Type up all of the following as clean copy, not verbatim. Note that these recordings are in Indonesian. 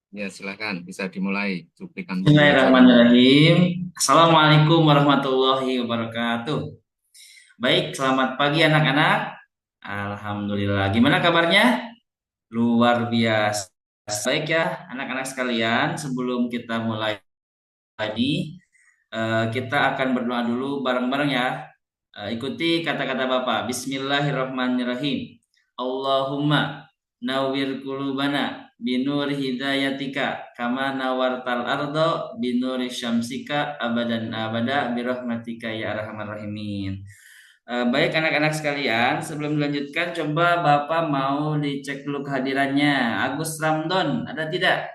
Ya, silakan bisa dimulai cuplikan pembelajarannya. Bismillahirrahmanirrahim. Assalamualaikum warahmatullahi wabarakatuh. Baik, selamat pagi anak-anak. Alhamdulillah. Gimana kabarnya? Luar biasa. Baik ya, anak-anak sekalian. Sebelum kita mulai tadi, kita akan berdoa dulu bareng-bareng ya. Ikuti kata-kata Bapak. Bismillahirrahmanirrahim. Allahumma nawwir qulubana binur hidayatika kama nawartal ardo binuri syamsika abadan abada birahmatika ya arhamar rahimin. Baik anak-anak sekalian, sebelum dilanjutkan coba Bapak mau dicek dulu kehadirannya. Agus Ramdon ada tidak?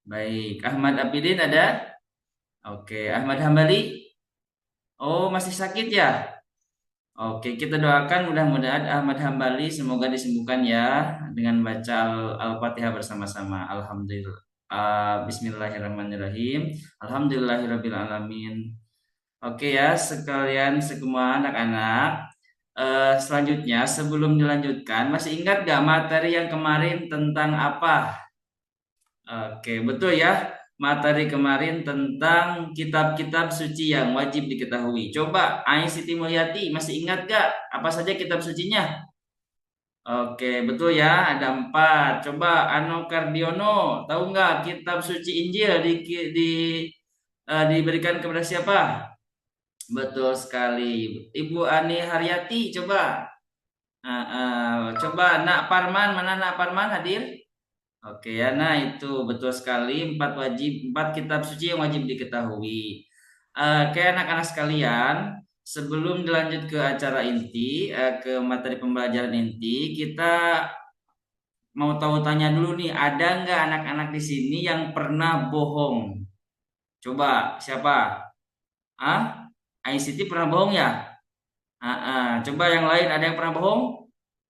Baik, Ahmad Abidin ada? Oke, Ahmad Hambali. Oh, masih sakit ya? Oke, kita doakan mudah-mudahan Ahmad Hambali semoga disembuhkan ya dengan baca Al-Fatihah bersama-sama. Alhamdulillah. Bismillahirrahmanirrahim. Alhamdulillahirabbil alamin. Oke ya, sekalian semua anak-anak. Selanjutnya sebelum dilanjutkan, masih ingat gak materi yang kemarin tentang apa? Oke, betul ya. Materi kemarin tentang kitab-kitab suci yang wajib diketahui. Coba, Ai Siti Mulyati masih ingat gak apa saja kitab sucinya? Oke, betul ya. Ada empat. Coba, Ano Kardiono, tahu nggak kitab suci Injil diberikan kepada siapa? Betul sekali. Ibu Ani Haryati, coba. Coba, Nak Parman, mana Nak Parman hadir? Oke ya, nah itu betul sekali empat kitab suci yang wajib diketahui. Oke anak-anak sekalian, sebelum dilanjut ke acara inti, ke materi pembelajaran inti, kita mau tahu tanya dulu nih, ada nggak anak-anak di sini yang pernah bohong? Coba siapa? Ah, ICT pernah bohong ya? Coba yang lain ada yang pernah bohong?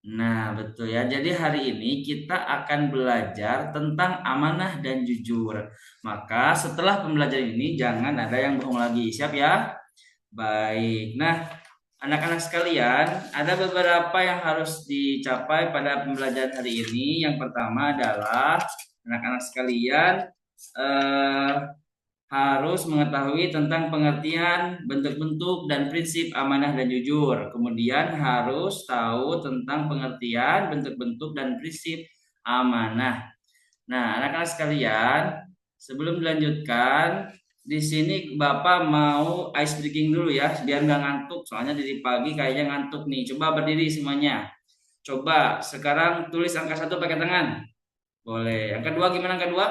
Nah, betul ya. Jadi hari ini kita akan belajar tentang amanah dan jujur. Maka setelah pembelajaran ini jangan ada yang bohong lagi. Siap ya? Baik. Nah, anak-anak sekalian, ada beberapa yang harus dicapai pada pembelajaran hari ini. Yang pertama adalah anak-anak sekalian eh, harus mengetahui tentang pengertian bentuk-bentuk dan prinsip amanah dan jujur. Kemudian harus tahu tentang pengertian bentuk-bentuk dan prinsip amanah. Nah, anak-anak sekalian, sebelum dilanjutkan, di sini Bapak mau ice breaking dulu ya, biar nggak ngantuk. Soalnya dari pagi kayaknya ngantuk nih. Coba berdiri semuanya. Coba sekarang tulis angka 1 pakai tangan. Boleh. Angka 2 gimana angka 2?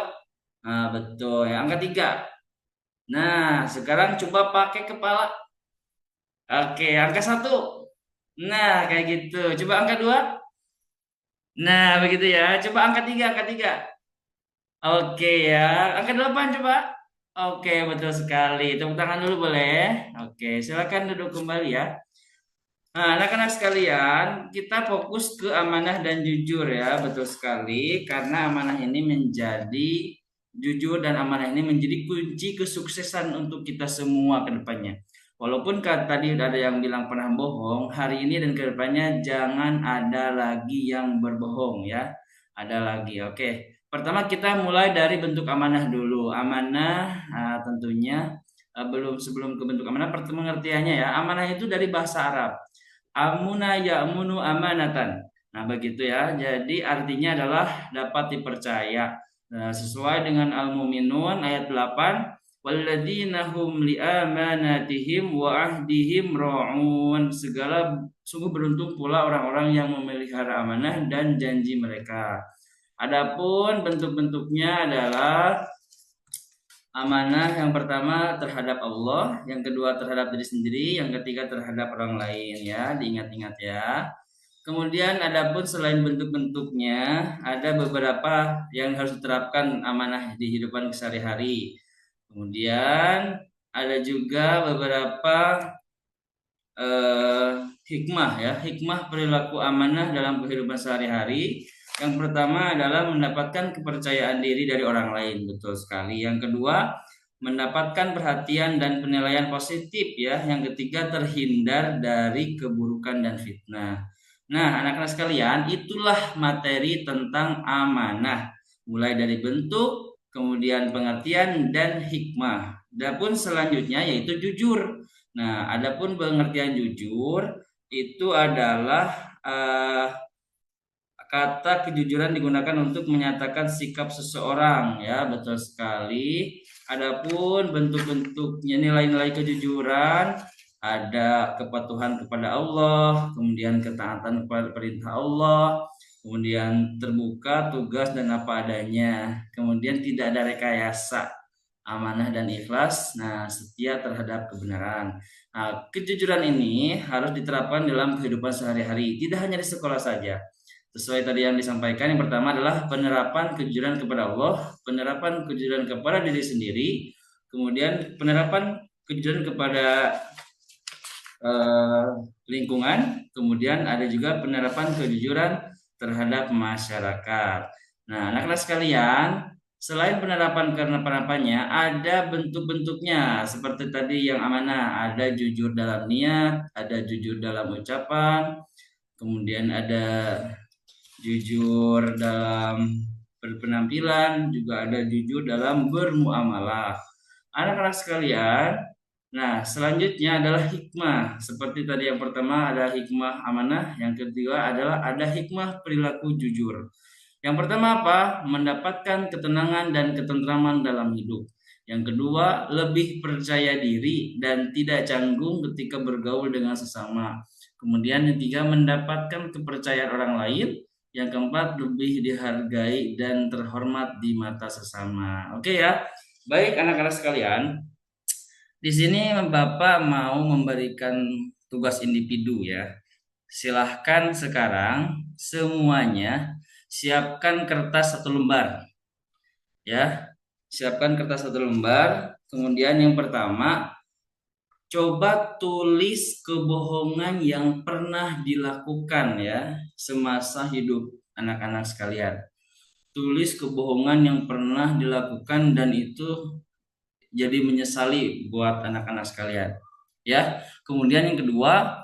Nah, betul. Ya, angka 3. Nah, sekarang coba pakai kepala. Oke, angka 1. Nah, kayak gitu. Coba angka 2. Nah, begitu ya. Coba angka 3, angka 3. Oke ya. Angka 8 coba. Oke, betul sekali. Tepuk tangan dulu boleh. Oke, silakan duduk kembali ya. Nah, anak-anak sekalian, kita fokus ke amanah dan jujur ya, betul sekali. Karena amanah ini menjadi jujur dan amanah ini menjadi kunci kesuksesan untuk kita semua ke depannya. Walaupun tadi ada yang bilang pernah bohong, hari ini dan ke depannya jangan ada lagi yang berbohong ya. Ada lagi, oke. Pertama kita mulai dari bentuk amanah dulu. Amanah tentunya belum sebelum ke bentuk amanah, pengertiannya ya. Amanah itu dari bahasa Arab. Amuna ya'munu amanatan. Nah, begitu ya. Jadi artinya adalah dapat dipercaya. Nah, sesuai dengan Al-Mu'minun ayat 8, walladzina hum liamanatihim wa ahdihim ra'un. Segala sungguh beruntung pula orang-orang yang memelihara amanah dan janji mereka. Adapun bentuk-bentuknya adalah amanah yang pertama terhadap Allah, yang kedua terhadap diri sendiri, yang ketiga terhadap orang lain ya, diingat-ingat ya. Kemudian adapun selain bentuk-bentuknya, ada beberapa yang harus diterapkan amanah di kehidupan sehari-hari. Kemudian ada juga beberapa eh, hikmah ya, hikmah perilaku amanah dalam kehidupan sehari-hari. Yang pertama adalah mendapatkan kepercayaan diri dari orang lain, betul sekali. Yang kedua, mendapatkan perhatian dan penilaian positif ya. Yang ketiga, terhindar dari keburukan dan fitnah. Nah, anak-anak sekalian, itulah materi tentang amanah. Mulai dari bentuk, kemudian pengertian dan hikmah. Adapun selanjutnya yaitu jujur. Nah, adapun pengertian jujur itu adalah kata kejujuran digunakan untuk menyatakan sikap seseorang, ya, betul sekali. Adapun bentuk-bentuknya nilai-nilai kejujuran ada kepatuhan kepada Allah, kemudian ketaatan kepada perintah Allah, kemudian terbuka tugas dan apa adanya, kemudian tidak ada rekayasa, amanah dan ikhlas, nah setia terhadap kebenaran. Nah, kejujuran ini harus diterapkan dalam kehidupan sehari-hari, tidak hanya di sekolah saja. Sesuai tadi yang disampaikan, yang pertama adalah penerapan kejujuran kepada Allah, penerapan kejujuran kepada diri sendiri, kemudian penerapan kejujuran kepada lingkungan, kemudian ada juga penerapan kejujuran terhadap masyarakat. Nah, anak-anak sekalian, selain penerapan karena penerapannya, ada bentuk-bentuknya seperti tadi yang amanah, ada jujur dalam niat, ada jujur dalam ucapan, kemudian ada jujur dalam berpenampilan, juga ada jujur dalam bermuamalah. Anak-anak sekalian, nah selanjutnya adalah hikmah. Seperti tadi yang pertama ada hikmah amanah, yang kedua adalah ada hikmah perilaku jujur. Yang pertama apa? Mendapatkan ketenangan dan ketentraman dalam hidup. Yang kedua, lebih percaya diri dan tidak canggung ketika bergaul dengan sesama. Kemudian yang ketiga, mendapatkan kepercayaan orang lain. Yang keempat, lebih dihargai dan terhormat di mata sesama. Oke ya. Baik anak-anak sekalian, di sini Bapak mau memberikan tugas individu ya. Silahkan sekarang semuanya siapkan kertas satu lembar. Ya, siapkan kertas satu lembar. Kemudian yang pertama, coba tulis kebohongan yang pernah dilakukan ya semasa hidup anak-anak sekalian. Tulis kebohongan yang pernah dilakukan dan itu jadi menyesali buat anak-anak sekalian. Ya. Kemudian yang kedua,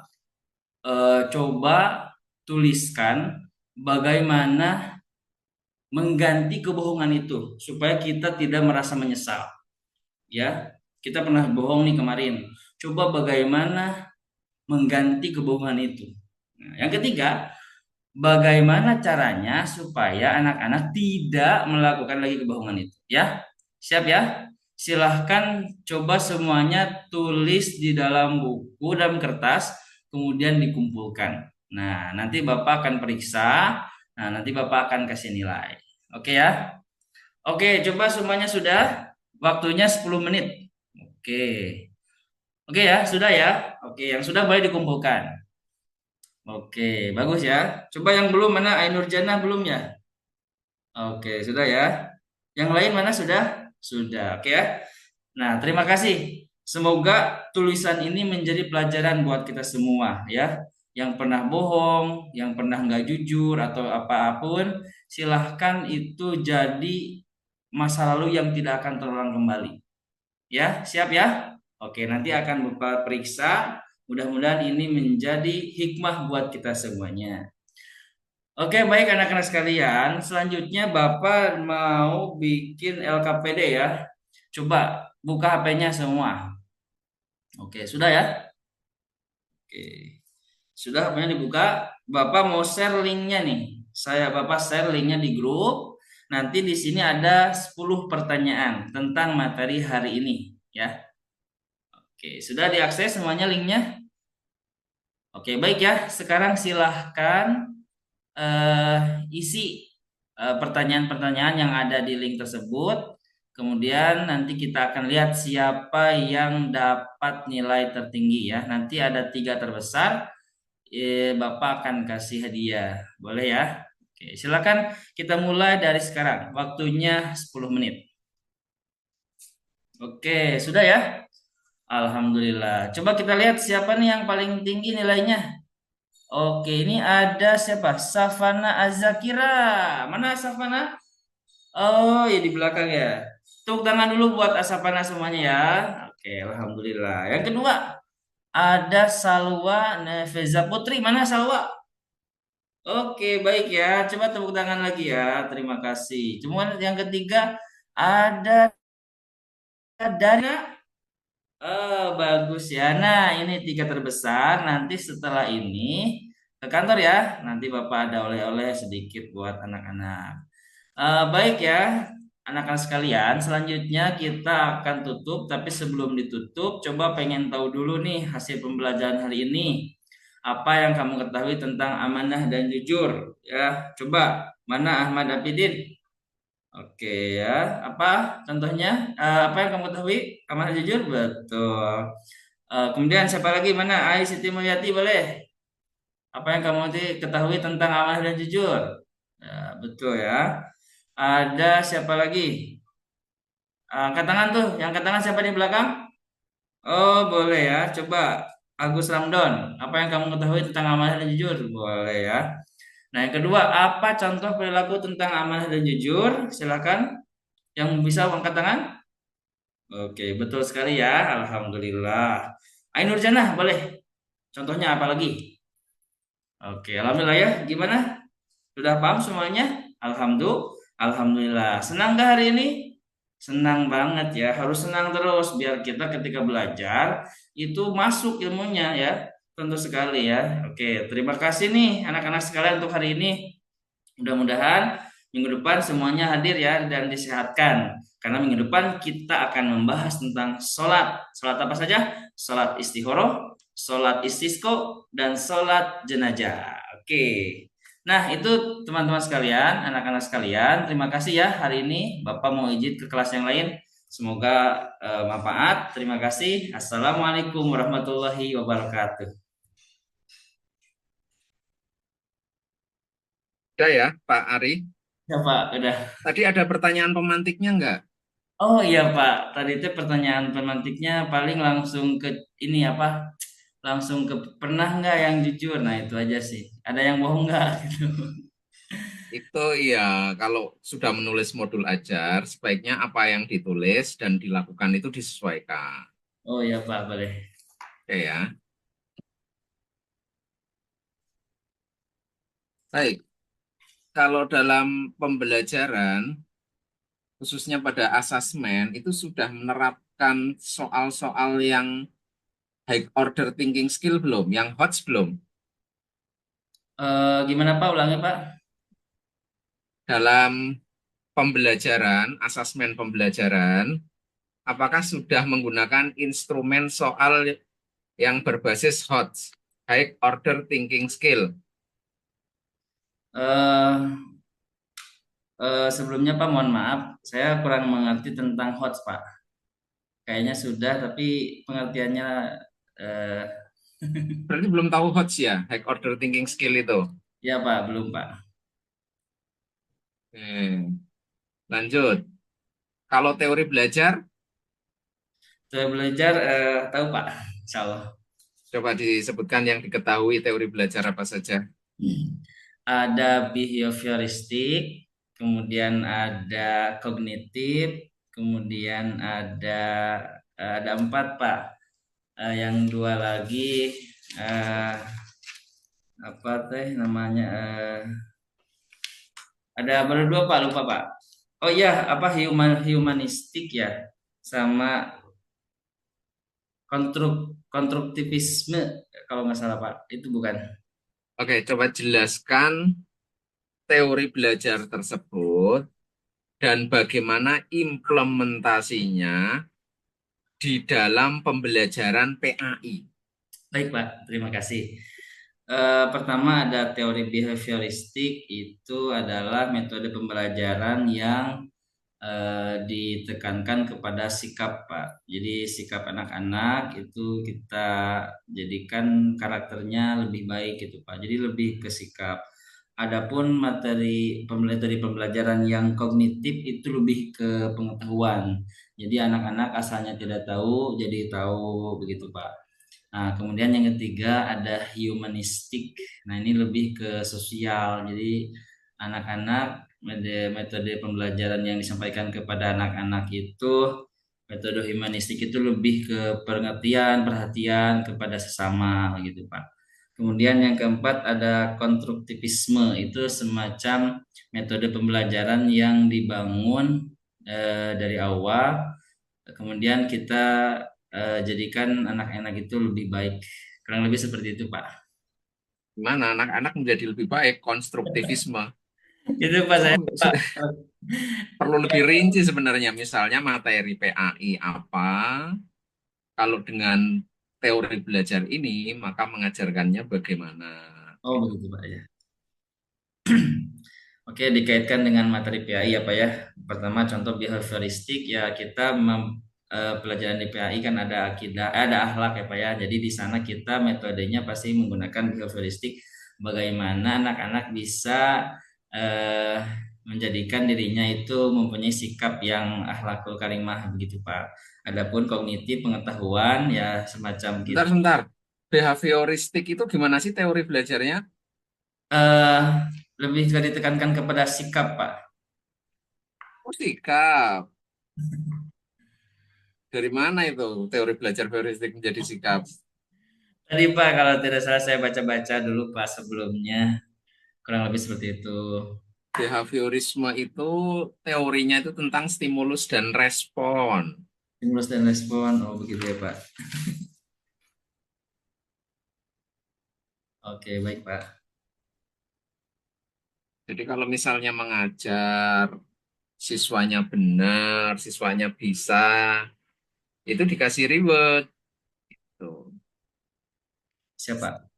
coba tuliskan bagaimana mengganti kebohongan itu supaya kita tidak merasa menyesal. Ya, kita pernah bohong nih kemarin. Coba bagaimana mengganti kebohongan itu. Nah, yang ketiga, bagaimana caranya supaya anak-anak tidak melakukan lagi kebohongan itu. Ya, siap ya? Silahkan coba semuanya tulis di dalam buku, dalam kertas, kemudian dikumpulkan. Nah, nanti Bapak akan periksa. Nah, nanti Bapak akan kasih nilai. Oke ya? Oke, coba semuanya sudah? Waktunya 10 menit. Oke. Oke ya, sudah ya? Oke, yang sudah boleh dikumpulkan. Oke, bagus ya. Coba yang belum mana? Ainur Jannah belum ya? Oke, sudah ya. Yang lain mana sudah? Sudah, oke ya. Nah, terima kasih. Semoga tulisan ini menjadi pelajaran buat kita semua ya. Yang pernah bohong, yang pernah nggak jujur atau apapun, silahkan itu jadi masa lalu yang tidak akan terulang kembali. Ya, siap ya? Oke, nanti akan Bapak periksa. Mudah-mudahan ini menjadi hikmah buat kita semuanya. Oke, baik anak-anak sekalian. Selanjutnya Bapak mau bikin LKPD ya. Coba buka HP-nya semua. Oke, sudah ya? Oke. Sudah HP-nya dibuka. Bapak mau share linknya nih. Bapak share linknya di grup. Nanti di sini ada 10 pertanyaan tentang materi hari ini ya. Oke, sudah diakses semuanya linknya? Oke, baik ya. Sekarang silahkan isi pertanyaan-pertanyaan yang ada di link tersebut. Kemudian nanti kita akan lihat siapa yang dapat nilai tertinggi ya. Nanti ada 3 terbesar. Bapak akan kasih hadiah. Boleh ya? Oke, silakan kita mulai dari sekarang. Waktunya 10 menit. Oke, sudah ya? Alhamdulillah. Coba kita lihat siapa nih yang paling tinggi nilainya. Oke, ini ada siapa? Safana Azakira. Mana Safana? Oh, ya di belakang ya. Tepuk tangan dulu buat Safana semuanya ya. Oke, alhamdulillah. Yang kedua, ada Salwa Neveza Putri. Mana Salwa? Oke, baik ya. Coba tepuk tangan lagi ya. Terima kasih. Cuman yang ketiga Ada dari bagus ya. Nah, ini tiga terbesar. Nanti setelah ini ke kantor ya. Nanti Bapak ada oleh-oleh sedikit buat anak-anak. Baik ya, anak-anak sekalian. Selanjutnya kita akan tutup. Tapi sebelum ditutup, coba pengen tahu dulu nih hasil pembelajaran hari ini. Apa yang kamu ketahui tentang amanah dan jujur? Ya, coba. Mana Ahmad Abidin? Oke ya, apa contohnya? Apa yang kamu ketahui? Amanah jujur, betul. Kemudian siapa lagi? Mana? Ai Siti Mulyati boleh. Apa yang kamu ketahui tentang amanah dan jujur? Ya, betul ya. Ada siapa lagi? Angkat tangan tuh. Yang angkat tangan siapa di belakang? Oh, boleh ya. Coba Agus Ramdon. Apa yang kamu ketahui tentang amanah dan jujur? Boleh ya. Nah, yang kedua, apa contoh perilaku tentang amanah dan jujur? Silakan. Yang bisa angkat tangan? Oke, betul sekali ya. Alhamdulillah. Ainur Janah, boleh. Contohnya apa lagi? Oke, alhamdulillah ya. Gimana? Sudah paham semuanya? Alhamdulillah. Senang gak hari ini? Senang banget ya. Harus senang terus biar kita ketika belajar itu masuk ilmunya ya. Tentu sekali ya. Oke, terima kasih nih anak-anak sekalian untuk hari ini. Mudah-mudahan minggu depan semuanya hadir ya dan disehatkan. Karena minggu depan kita akan membahas tentang sholat. Sholat apa saja? Sholat istihoroh, sholat istisqo, dan sholat jenazah. Oke. Nah itu teman-teman sekalian, anak-anak sekalian. Terima kasih ya hari ini. Bapak mau izin ke kelas yang lain. Semoga manfaat. Terima kasih. Assalamualaikum warahmatullahi wabarakatuh. Udah ya, Pak Ari. Ya Pak, udah. Tadi ada pertanyaan pemantiknya enggak? Oh iya Pak, tadi itu pertanyaan pemantiknya paling langsung ke ini apa? Langsung ke pernah nggak yang jujur? Nah itu aja sih. Ada yang bohong nggak? Gitu. Itu iya, kalau sudah menulis modul ajar, sebaiknya apa yang ditulis dan dilakukan itu disesuaikan. Oh iya Pak, boleh. Oke ya. Baik, kalau dalam pembelajaran, khususnya pada asesmen, itu sudah menerapkan soal-soal yang high order thinking skill belum? Yang HOTS belum? Gimana Pak? Ulangi Pak. Dalam pembelajaran, asesmen pembelajaran, apakah sudah menggunakan instrumen soal yang berbasis HOTS, high order thinking skill? Eh Sebelumnya Pak, mohon maaf, saya kurang mengerti tentang HOTS Pak. Kayaknya sudah, tapi pengertiannya eh Berarti belum tahu HOTS ya, high order thinking skill itu. ya Pak, belum Pak. Lanjut. Kalau teori belajar, Saya belajar tahu Pak, Insya Allah. coba disebutkan yang diketahui teori belajar apa saja. Ada behavioristik, kemudian ada kognitif, kemudian ada empat Pak. Yang dua lagi eh, apa teh namanya ada baru dua Pak, lupa Pak. Oh iya, apa humanistik ya, sama konstruktivisme kalau nggak salah Pak. Itu bukan. Oke, coba jelaskan teori belajar tersebut dan bagaimana implementasinya di dalam pembelajaran PAI. Baik Pak, terima kasih. Pertama ada teori behavioristik, itu adalah metode pembelajaran yang ditekankan kepada sikap Pak. Jadi sikap anak-anak itu kita jadikan karakternya lebih baik gitu Pak. Jadi lebih ke sikap. Adapun materi pembelajaran yang kognitif itu lebih ke pengetahuan. Jadi anak-anak asalnya tidak tahu jadi tahu begitu Pak. Nah, kemudian yang ketiga ada humanistik. Nah, ini lebih ke sosial. Jadi anak-anak metode pembelajaran yang disampaikan kepada anak-anak itu metode humanistik itu lebih ke pengertian, perhatian kepada sesama gitu, Pak. Kemudian yang keempat ada konstruktivisme. Itu semacam metode pembelajaran yang dibangun dari awal, kemudian kita jadikan anak-anak itu lebih baik. Kurang lebih seperti itu, Pak. Gimana anak-anak menjadi lebih baik, konstruktivisme. Itu Pak saya, Oh, Pak. perlu lebih rinci sebenarnya. Misalnya materi PAI apa, kalau dengan teori belajar ini, maka mengajarkannya bagaimana. Oh, Gitu. begitu, Pak ya. Oke, dikaitkan dengan materi PAI apa ya? Pertama contoh behavioristik ya kita pelajaran di PAI kan ada akidah, ada akhlak ya Pak ya. Jadi di sana kita metodenya pasti menggunakan behavioristik bagaimana anak-anak bisa eh, menjadikan dirinya itu mempunyai sikap yang akhlakul karimah begitu Pak. Adapun kognitif pengetahuan ya semacam kita Sebentar. Behavioristik itu gimana sih teori belajarnya? eh lebih juga ditekankan kepada sikap Pak. Oh, sikap. Dari mana itu teori belajar heuristik menjadi sikap? Tadi Pak, kalau tidak salah saya baca-baca dulu Pak sebelumnya, kurang lebih seperti itu. Behaviorisme itu teorinya itu tentang stimulus dan respon. Stimulus dan respon, oh begitu ya Pak. Oke, baik Pak. Jadi kalau misalnya mengajar, siswanya benar, siswanya bisa, itu dikasih reward. Tuh. Siapa?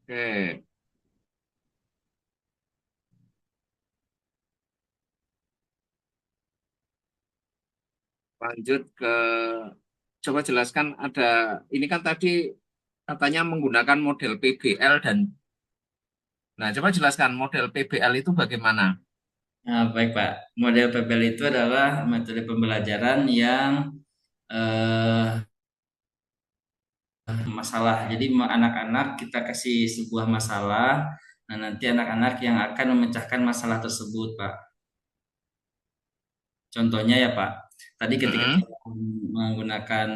Oke, lanjut ke, coba jelaskan ada, ini kan tadi katanya menggunakan model PBL dan, nah coba jelaskan model PBL itu bagaimana? Nah, baik Pak. Model PBL itu adalah metode pembelajaran yang eh, masalah. Jadi anak-anak kita kasih sebuah masalah, nah nanti anak-anak yang akan memecahkan masalah tersebut Pak. Contohnya ya Pak, tadi ketika Mm-mm. kita menggunakan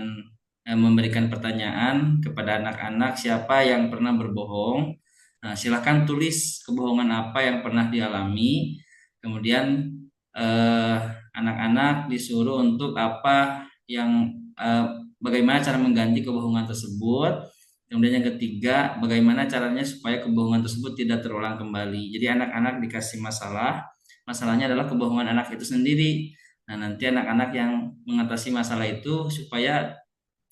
memberikan pertanyaan kepada anak-anak siapa yang pernah berbohong, nah, silakan tulis kebohongan apa yang pernah dialami, kemudian eh, anak-anak disuruh untuk apa yang eh, bagaimana cara mengganti kebohongan tersebut. Kemudian yang ketiga, bagaimana caranya supaya kebohongan tersebut tidak terulang kembali. Jadi anak-anak dikasih masalah, masalahnya adalah kebohongan anak itu sendiri. Nah, nanti anak-anak yang mengatasi masalah itu supaya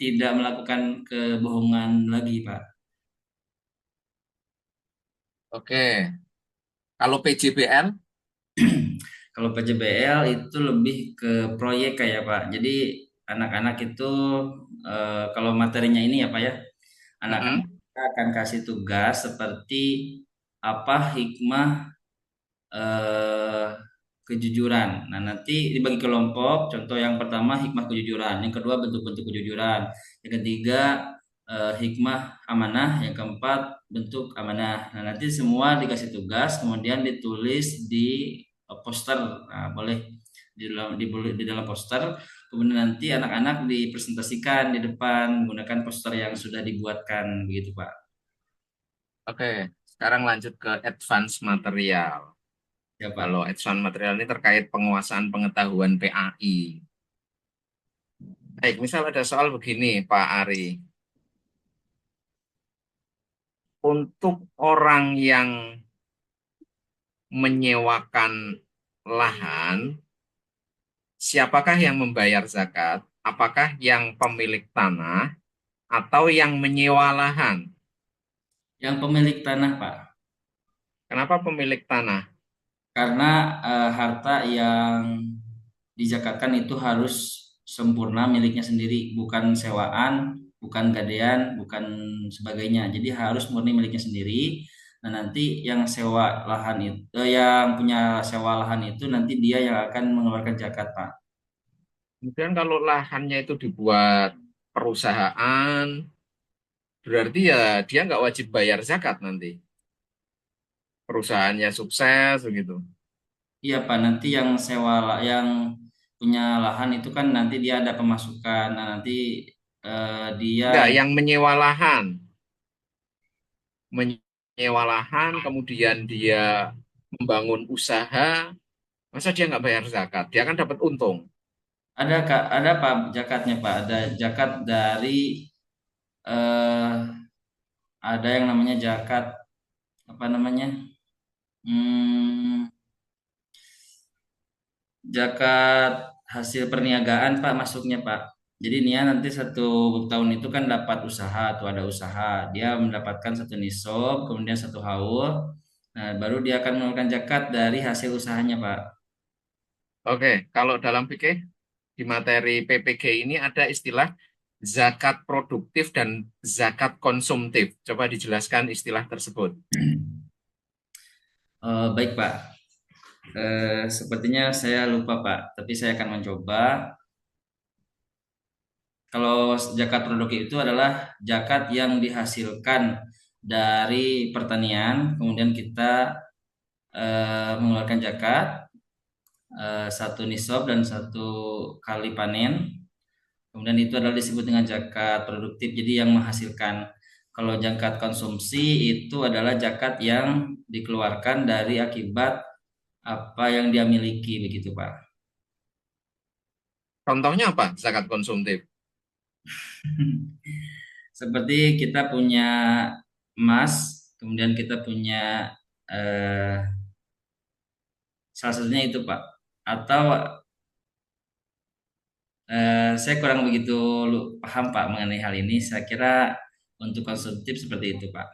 tidak melakukan kebohongan lagi, Pak. Oke, kalau PJBL, Kalau PJBL itu lebih ke proyek kayak Pak. Jadi anak-anak itu kalau materinya ini ya Pak ya, anak-anak mm-mm. akan kasih tugas seperti apa hikmah eh, kejujuran. Nah, nanti dibagi kelompok. Contoh yang pertama hikmah kejujuran, yang kedua bentuk-bentuk kejujuran, yang ketiga hikmah amanah, yang keempat bentuk amanah. Nah, nanti semua dikasih tugas, kemudian ditulis di poster. Nah, boleh di dalam poster. Kemudian nanti anak-anak dipresentasikan di depan menggunakan poster yang sudah dibuatkan begitu, Pak. Oke, sekarang lanjut ke advance material. Ya, Kalau Pak. advance material ini terkait penguasaan pengetahuan PAI. Baik, misal ada soal begini, Pak Ari. Untuk orang yang menyewakan lahan, siapakah yang membayar zakat? Apakah yang pemilik tanah atau yang menyewa lahan? Yang pemilik tanah, Pak. Kenapa pemilik tanah? Karena harta yang dizakatkan itu harus sempurna miliknya sendiri, bukan sewaan, bukan gadean, bukan sebagainya. Jadi harus murni miliknya sendiri. Nah, nanti yang sewa lahan itu, yang punya sewa lahan itu nanti dia yang akan mengeluarkan zakat, Pak. Kemudian kalau lahannya itu dibuat perusahaan, berarti ya dia nggak wajib bayar zakat nanti. Perusahaannya sukses begitu. Iya, Pak. Nanti yang yang punya lahan itu kan nanti dia ada pemasukan. Nah, nanti dia Enggak, yang menyewa lahan. menyewa lahan, kemudian dia membangun usaha, masa dia nggak bayar zakat? Dia kan dapat untung. Ada Kak, ada Pak zakatnya Pak. Ada zakat dari eh ada yang namanya zakat apa namanya? Hmm, zakat hasil perniagaan Pak masuknya Pak. Jadi Nia nanti satu tahun itu kan dapat usaha atau ada usaha, dia mendapatkan satu nisab, kemudian satu haul. Nah, baru dia akan mengeluarkan zakat dari hasil usahanya Pak. Oke, kalau dalam fikih di materi PPG ini ada istilah zakat produktif dan zakat konsumtif. Coba dijelaskan istilah tersebut. Baik Pak. Sepertinya saya lupa Pak, tapi saya akan mencoba. Kalau zakat produktif itu adalah zakat yang dihasilkan dari pertanian, kemudian kita mengeluarkan zakat satu nisab dan satu kali panen. Kemudian itu adalah disebut dengan zakat produktif, jadi yang menghasilkan. Kalau zakat konsumsi itu adalah zakat yang dikeluarkan dari akibat apa yang dia miliki, begitu Pak. Contohnya apa zakat konsumtif? Seperti kita punya emas, kemudian kita punya eh, salah satunya itu Pak. Atau saya kurang begitu paham Pak mengenai hal ini. Saya kira untuk konsumtif seperti itu Pak.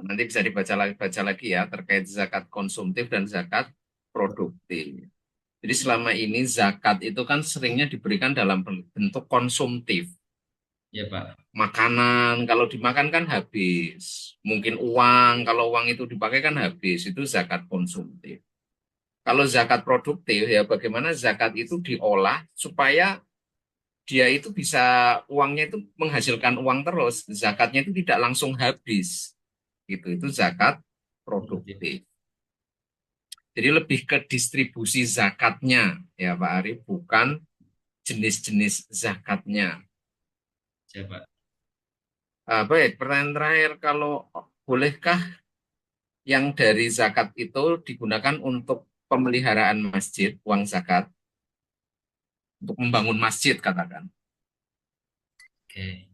Nanti bisa baca lagi ya terkait zakat konsumtif dan zakat produktif. Jadi selama ini zakat itu kan seringnya diberikan dalam bentuk konsumtif. Ya Pak. Makanan, kalau dimakan kan habis. Mungkin uang, kalau uang itu dipakai kan habis. Itu zakat konsumtif. Kalau zakat produktif, ya bagaimana zakat itu diolah supaya dia itu bisa, uangnya itu menghasilkan uang terus. Zakatnya itu tidak langsung habis. Gitu, itu zakat Produktif. produktif. Jadi lebih ke distribusi zakatnya, ya Pak Arif, bukan jenis-jenis zakatnya. Ya Pak. Baik, pertanyaan terakhir, kalau bolehkah yang dari zakat itu digunakan untuk pemeliharaan masjid, uang zakat, untuk membangun masjid katakan. Oke.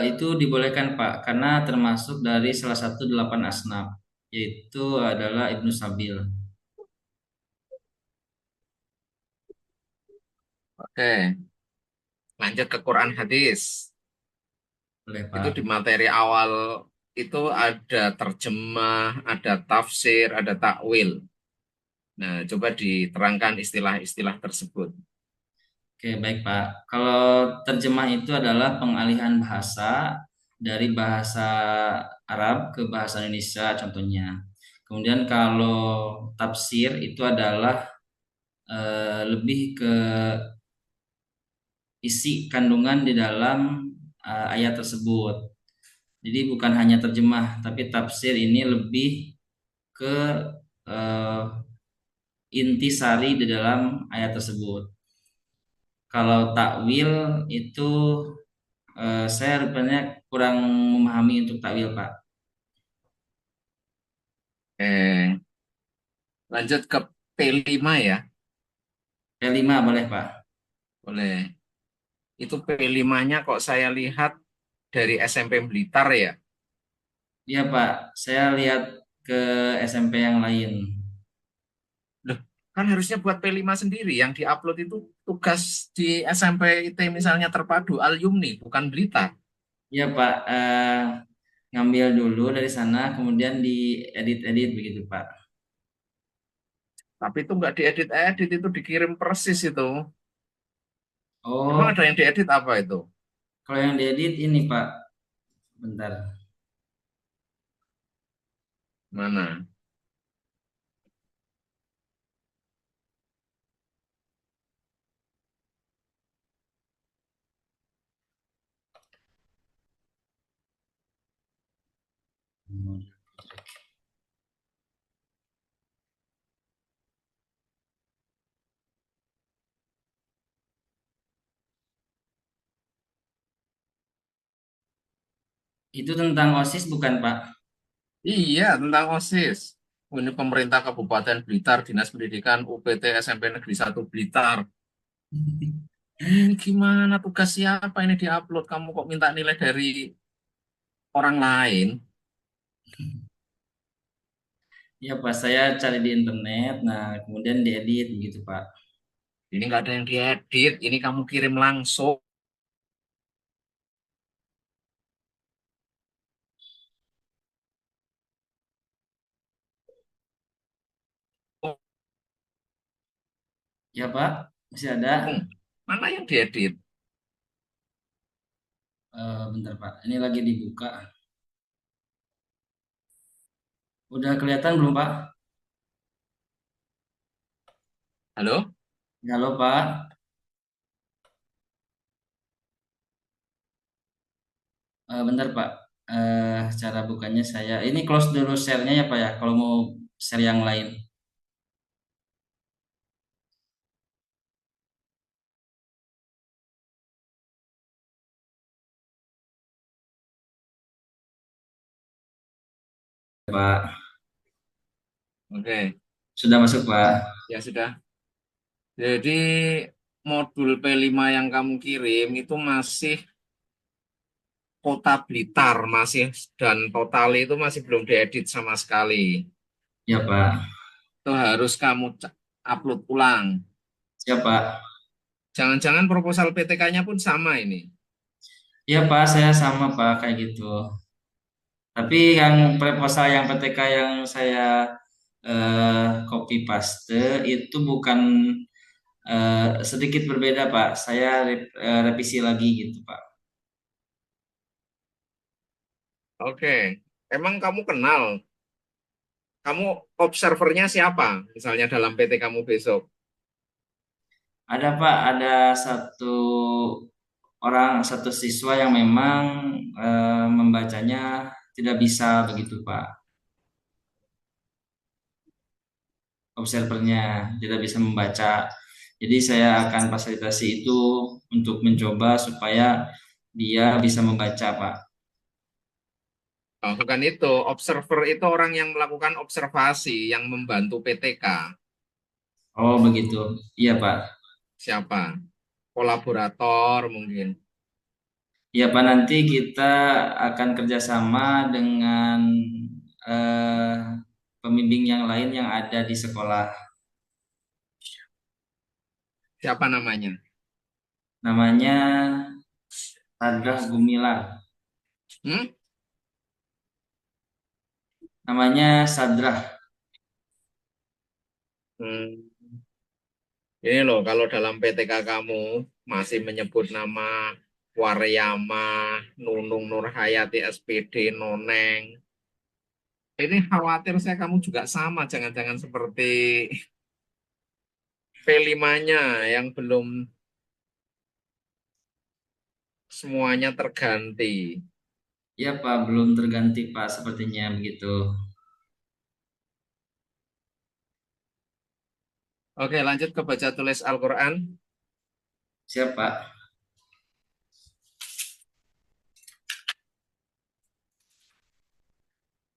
Itu dibolehkan Pak karena termasuk dari salah satu delapan asnaf, yaitu adalah Ibnu Sabil. Oke, lanjut ke Quran hadis. Boleh Itu Pak. di materi awal itu ada terjemah, ada tafsir, ada takwil. Nah, coba diterangkan istilah-istilah tersebut. Oke, baik Pak. Kalau terjemah itu adalah pengalihan bahasa dari bahasa Arab ke bahasa Indonesia contohnya. Kemudian kalau tafsir itu adalah lebih ke isi kandungan di dalam ayat tersebut. Jadi bukan hanya terjemah, tapi tafsir ini lebih ke eh, inti sari di dalam ayat tersebut. Kalau takwil itu saya rupanya kurang memahami untuk takwil, Pak. Eh, lanjut ke P5 ya, P5 boleh, Pak? boleh. Itu P5-nya kok saya lihat dari SMP Blitar ya. Iya, Pak. Saya lihat ke SMP yang lain. Loh, kan harusnya buat P5 sendiri. Yang diupload itu tugas di SMP IT misalnya Terpadu Al-Yumni, bukan Blitar. Iya, Pak. Ngambil dulu dari sana, kemudian diedit-edit begitu, Pak. Tapi itu nggak diedit-edit, itu dikirim persis itu. Emang Oh, ada yang diedit apa itu? kalau yang diedit ini, Pak. Bentar. Mana? Itu tentang OSIS bukan, Pak? Iya, tentang OSIS. Oh, ini pemerintah Kabupaten Blitar, Dinas Pendidikan UPT SMP Negeri 1 Blitar. Ini gimana tugas siapa ini diupload? Kamu kok minta nilai dari orang lain? Ya, Pak, saya cari di internet, nah kemudian diedit gitu, Pak. Ini nggak ada yang diedit, ini kamu kirim langsung. Ya, Pak, masih ada. Mana yang diedit? Bentar, Pak. Ini lagi dibuka. Udah kelihatan belum, Pak? Halo? Halo, Pak. Bentar, Pak. Cara bukanya saya. Ini close dulu share-nya ya, Pak ya. Kalau mau share yang lain. Pak. Oke, Sudah masuk, Pak. ya sudah. Jadi modul P5 yang kamu kirim itu masih Kota Blitar, masih dan total itu masih belum diedit sama sekali. Ya, Pak. Itu harus kamu upload ulang. Siap, Pak. Jangan-jangan proposal PTK-nya pun sama ini. Ya, Pak, saya sama, Pak, kayak gitu. Tapi yang proposal yang PTK yang saya copy paste itu bukan sedikit berbeda, Pak. Saya revisi lagi gitu, Pak. Oke, emang kamu kenal? Kamu observernya siapa? Misalnya dalam PT kamu besok. Ada, Pak, ada satu orang, satu siswa yang memang membacanya tidak bisa begitu, Pak. Observernya tidak bisa membaca. Jadi saya akan fasilitasi itu untuk mencoba supaya dia bisa membaca, Pak. Oh, bukan itu. Observer itu orang yang melakukan observasi, yang membantu PTK. Oh, begitu. Iya, Pak. Siapa? Kolaborator mungkin. Iya, Pak, nanti kita akan kerjasama dengan eh, pembimbing yang lain yang ada di sekolah. Siapa namanya? Namanya Sadrah Gumilar. Hmm? Namanya Sadrah. Hmm. Ini loh, kalau dalam PTK kamu masih menyebut nama Waryama, Nunung Nurhayati SPD, Noneng. Ini khawatir saya kamu juga sama, jangan-jangan seperti P5-nya yang belum semuanya terganti. Ya, Pak, belum terganti, Pak, sepertinya begitu. Oke, lanjut ke baca tulis Al-Quran. Siap, Pak.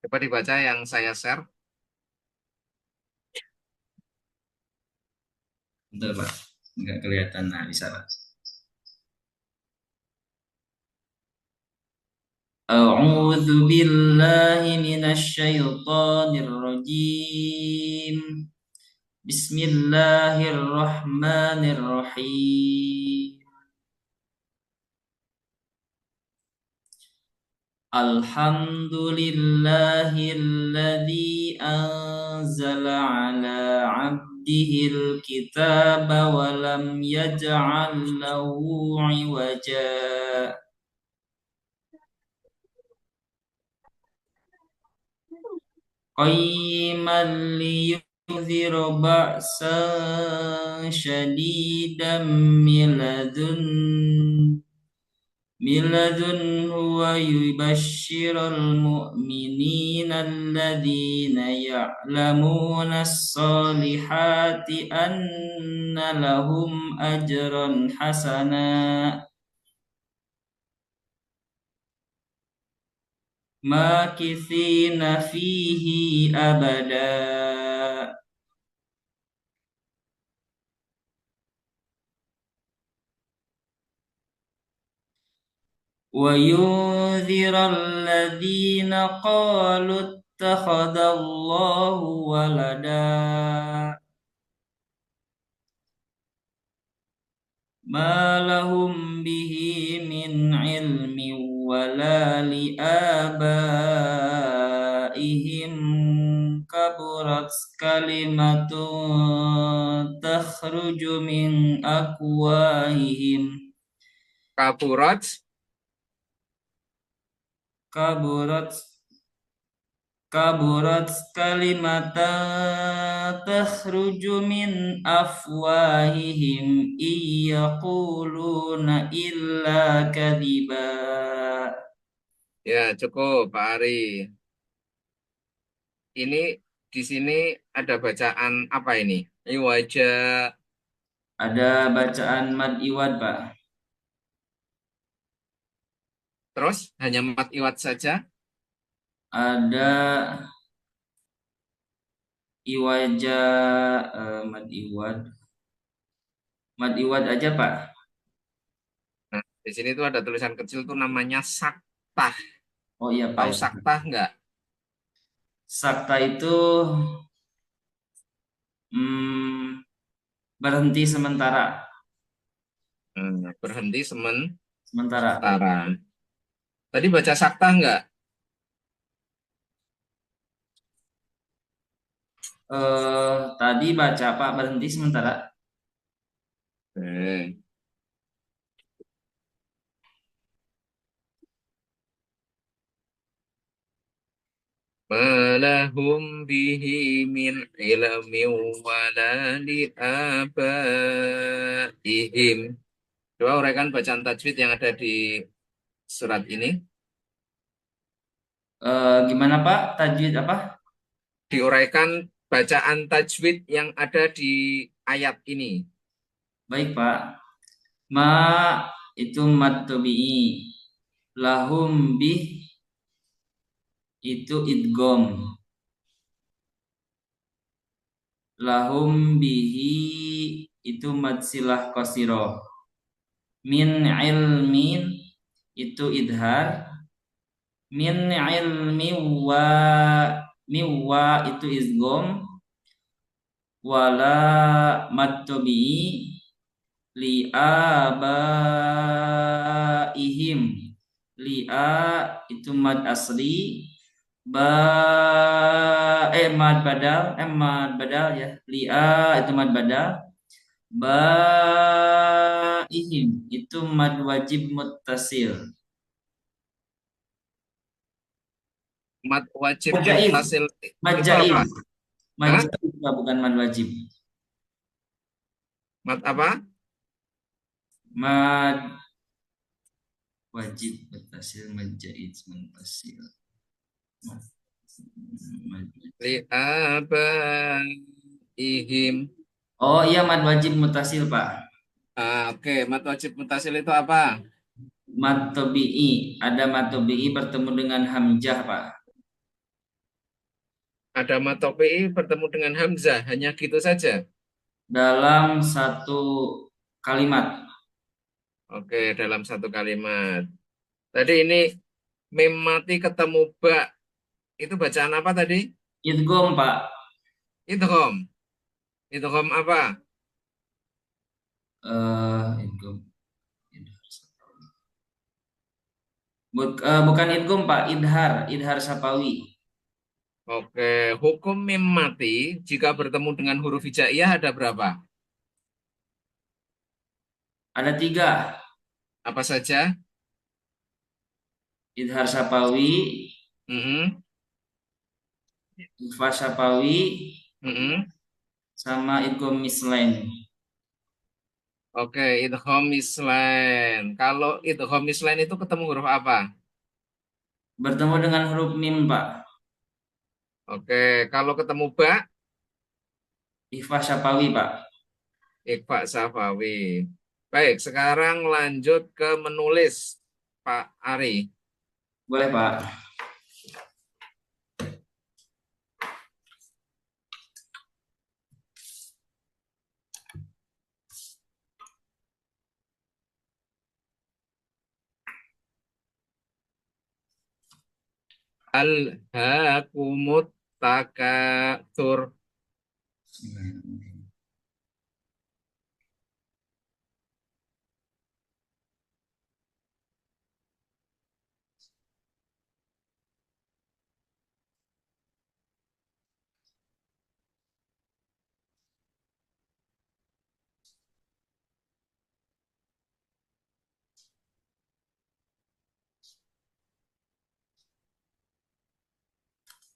Coba dibaca yang saya share. Bentar, Pak. Nggak kelihatan. Nah, bisa, Pak. أعوذ بالله من الشيطان الرجيم. بسم الله الرحمن الرحيم. الحمد لله الذي أنزل على عبده الكتاب ولم يجعل له عوجا. قيما لينذر بأسا شديدا من لدنه ويبشر المؤمنين الذين يعلمون الصالحات أن لهم أجرا حسنا. makithina fihi abada. Wa yunziralladzina qalu ittakhadallahu walada. Ma lahum bihi min ilmi wala liabaihim kaburat kalimatun takhruju min afwahihim Kaburat, kaburat kaburat kalimatan takhruju min afwahihim iyaquluna illa kadhiba. ya cukup Pak Ari. Ini di sini ada bacaan apa ini? Ini wajah, Ada bacaan mad iwad, Pak. terus hanya mat iwat saja. Ada iwaja, mad iwad. Mad iwad aja, Pak. Nah, di sini tuh ada tulisan kecil tuh namanya saktah. Oh iya, Pak Tahu ya. saktah nggak? Sakta itu hmm, berhenti sementara. Berhenti Sementara. sementara. Tadi baca saktah nggak? Tadi baca, Pak, berhenti sementara. Eh. Malahum bihi min ilmi wala liabaihim. Coba uraikan bacaan tajwid yang ada di surat ini. Gimana, Pak? Tajwid apa? Diuraikan bacaan tajwid yang ada di ayat ini. Baik, Pak. Ma itu mad tabi'i. Lahum bih itu idgom. Lahum bihi itu mad silah qasiro. Min ilmin itu idhar. Min ilmi wa miwa itu izgom. Wala mad tabi'i li'abaihim. Li'a itu mad asli. Mad badal ya. Li'a itu mad badal. Baihim itu mad wajib muttasil. Mat wajib Majaiz. muttasil itu apa? Majaiz. Hah? Majaiz bukan mad wajib. Mat apa? Mad wajib muttasil, majaiz muttasil. Liabaihim. Oh iya, mad wajib mutasil, Pak. Oke, mat wajib muttasil itu apa? Mad tabi'i, ada mad tabi'i bertemu dengan hamzah, Pak. Ada mat topi'i bertemu dengan hamzah, hanya gitu saja. Dalam satu kalimat. Oke, dalam satu kalimat. Tadi ini mim mati ketemu ba, itu bacaan apa tadi? Idgham, Pak. Idgham. Idgham apa? Idgham. Bukan idgham, Pak, idhar sapawi. Oke, hukum mim mati jika bertemu dengan huruf hijaiyah ada berapa? Ada tiga. Apa saja? Idhar sapawi, Mm-mm, ikhfa sapawi, mm-mm. sama idgham mislain. Oke, idgham mislan. Kalau idgham mislan itu ketemu huruf apa? Bertemu dengan huruf mim, Pak. Oke, kalau ketemu ba, Ikhfa sapawi, Pak. ikhfa safawi. Baik, sekarang lanjut ke menulis, Pak Ari. Boleh, Pak. Alhaakumut takatsur. Bismillahirrahmanirrahim.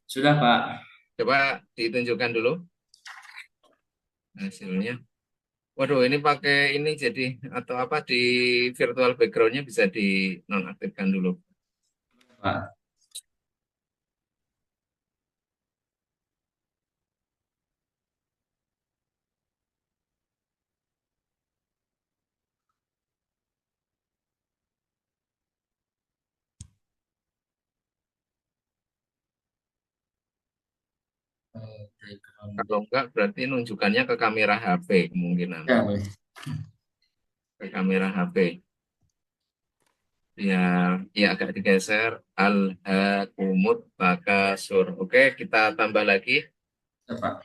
Sudah, Pak. Coba ditunjukkan dulu hasilnya. Waduh, ini pakai ini jadi atau apa di virtual backgroundnya bisa dinonaktifkan dulu. Pak. Background. Kalau enggak, berarti nunjukannya ke kamera HP kemungkinan. Ya, boleh. Ke kamera HP. Ya, ya agak digeser. Al-Hakumut Takasur. Oke, kita tambah lagi. Ya, Pak.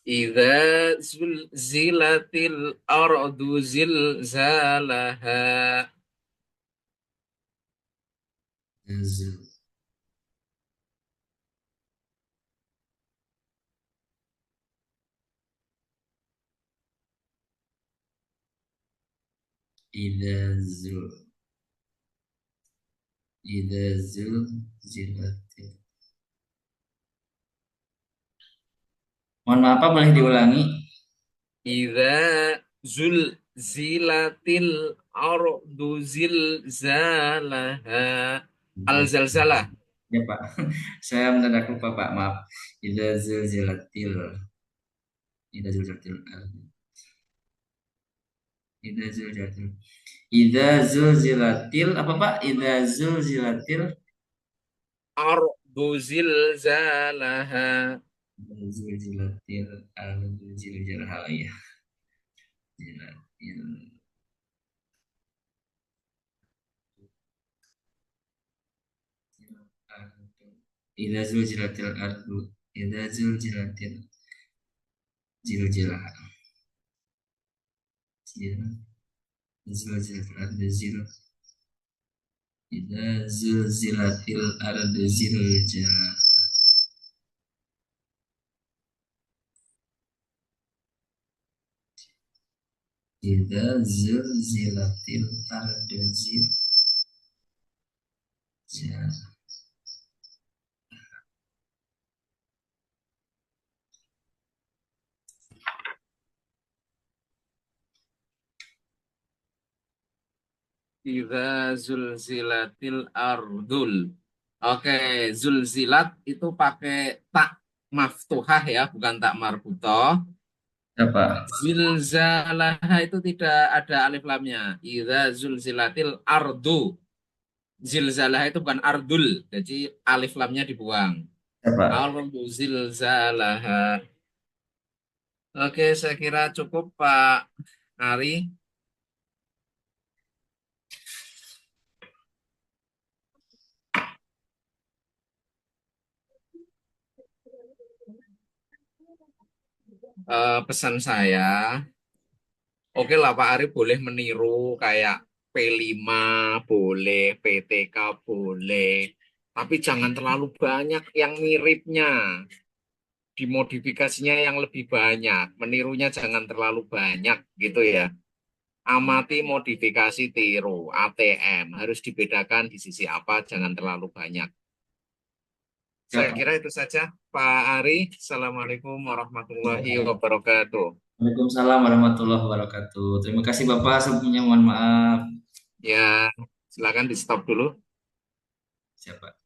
Idza zulzilatil ardu zilzalaha. Zul. Ida zul. Ida zul zilatil. Mohon maaf, Pak, boleh diulangi? Idza zulzilatil ardu zilzalaha. Al-zalzalah. Ya, Pak. Saya mendadak lupa, Pak. Maaf. Ida zul zilatil. Ida zul zilatil. Ida zul zilatil. Ida zul zilatil. Apa, Pak? Ida zul zilatil. Ardu zilzalaha. Zul zilatil. Al zil zilhal. Ya. Zilatil. Ida zul zilatil ardu. Ida zul zilatil. Zil zilah. Zil. Zul zilatil ardu. Zil. Ida zul zilatil ardu. Zil zilah. Ida zul zilatil ardu. Zil zilah. Idza zulzilatil ardul. Oke, zulzilat itu pakai tak maftuhah ya, bukan tak marbutoh. Apa? Zilzalah itu tidak ada alif lamnya. Idza zulzilatil ardu. Zilzalah itu bukan ardul, jadi alif lamnya dibuang. Apa? Ardu zilzalah. Oke, saya kira cukup Pak Ari. Pesan saya, oke lah Pak Ari boleh meniru kayak P5 boleh, PTK boleh, tapi jangan terlalu banyak yang miripnya. Dimodifikasinya yang lebih banyak, menirunya jangan terlalu banyak gitu ya. Amati modifikasi tiru, ATM, harus dibedakan di sisi apa, jangan terlalu banyak. Saya Siapa? kira itu saja, Pak Ari. Assalamualaikum warahmatullahi wabarakatuh. Waalaikumsalam warahmatullahi wabarakatuh. Terima kasih Bapak, sebelumnya mohon maaf. Ya, silakan di stop dulu. Siapa?